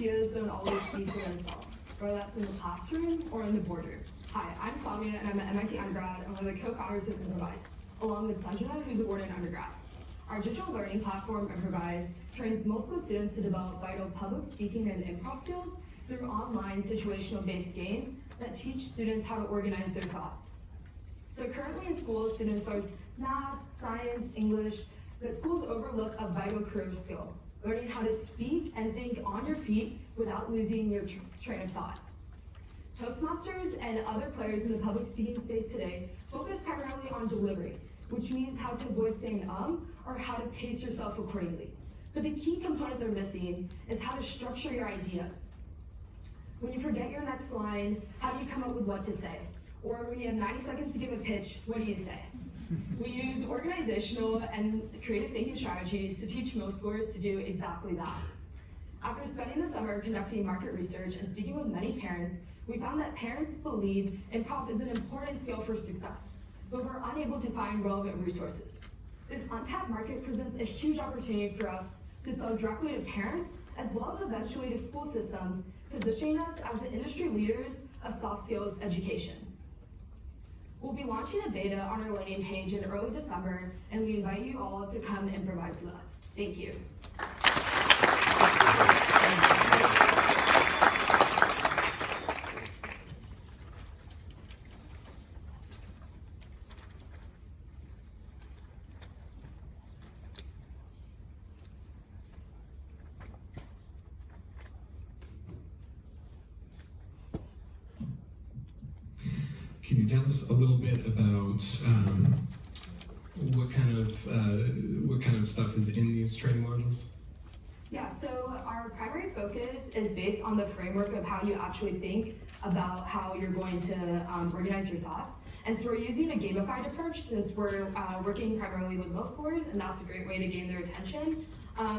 ideas don't always speak for themselves, whether that's in the classroom or in the boardroom. Hi, I'm Samia, and I'm an MIT undergrad and one of the co-founders of Improvise, along with Sanjana, who's a Wharton undergrad. Our digital learning platform, Improvise, trains multiple students to develop vital public speaking and improv skills through online situational-based games that teach students how to organize their thoughts. So currently in schools, students learn math, science, English, but schools overlook a vital career skill, learning how to speak and think on your feet without losing your train of thought. Toastmasters and other players in the public speaking space today focus primarily on delivery, which means how to avoid saying or how to pace yourself accordingly. But the key component they're missing is how to structure your ideas. When you forget your next line, how do you come up with what to say? Or when you have 90 seconds to give a pitch, what do you say? We use organizational and creative thinking strategies to teach middle schoolers to do exactly that. After spending the summer conducting market research and speaking with many parents, we found that parents believe improv is an important skill for success, but we're unable to find relevant resources. This untapped market presents a huge opportunity for us to sell directly to parents, as well as eventually to school systems, positioning us as the industry leaders of soft skills education. We'll be launching a beta on our landing page in early December, and we invite you all to come improvise with us. Thank you. Can you tell us a little bit about what kind of stuff is in these training modules? Yeah, so our primary focus is based on the framework of how you actually think about how you're going to organize your thoughts. And so we're using a gamified approach since we're working primarily with middle schoolers, and that's a great way to gain their attention.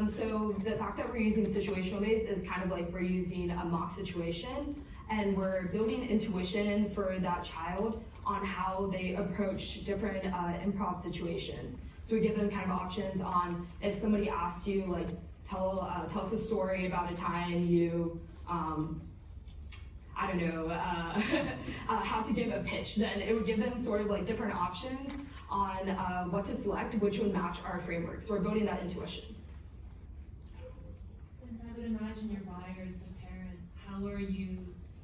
So the fact that we're using situational based is kind of like we're using a mock situation, and we're building intuition for that child on how they approach different improv situations. So we give them kind of options on if somebody asks you, like, tell us a story about a time you, I don't know, how to give a pitch, then it would give them sort of like different options on what to select, which would match our framework. So we're building that intuition. Since I would imagine your buyer is the parent, how are you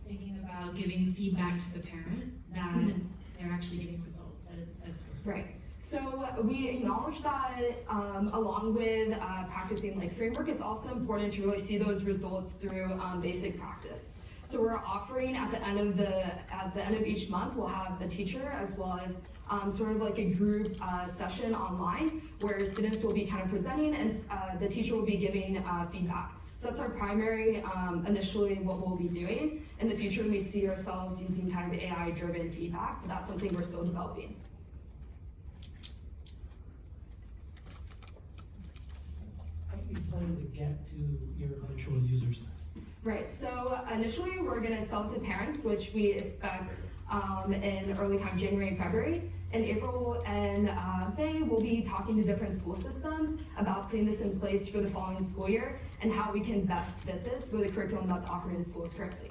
thinking about giving feedback to the parent that they're actually getting results? That's right. So we acknowledge that along with practicing like framework, it's also important to really see those results through basic practice. So we're offering at the end of each month, we'll have a teacher as well as sort of like a group session online where students will be kind of presenting and the teacher will be giving feedback. So that's our primary, initially what we'll be doing. In the future, we see ourselves using kind of AI-driven feedback, but that's something we're still developing. How do you plan to get to your eventual users? Right, so initially we're gonna sell to parents, which we expect in early kind of January and February. In April and May, we'll be talking to different school systems about putting this in place for the following school year and how we can best fit this with the curriculum that's offered in schools currently.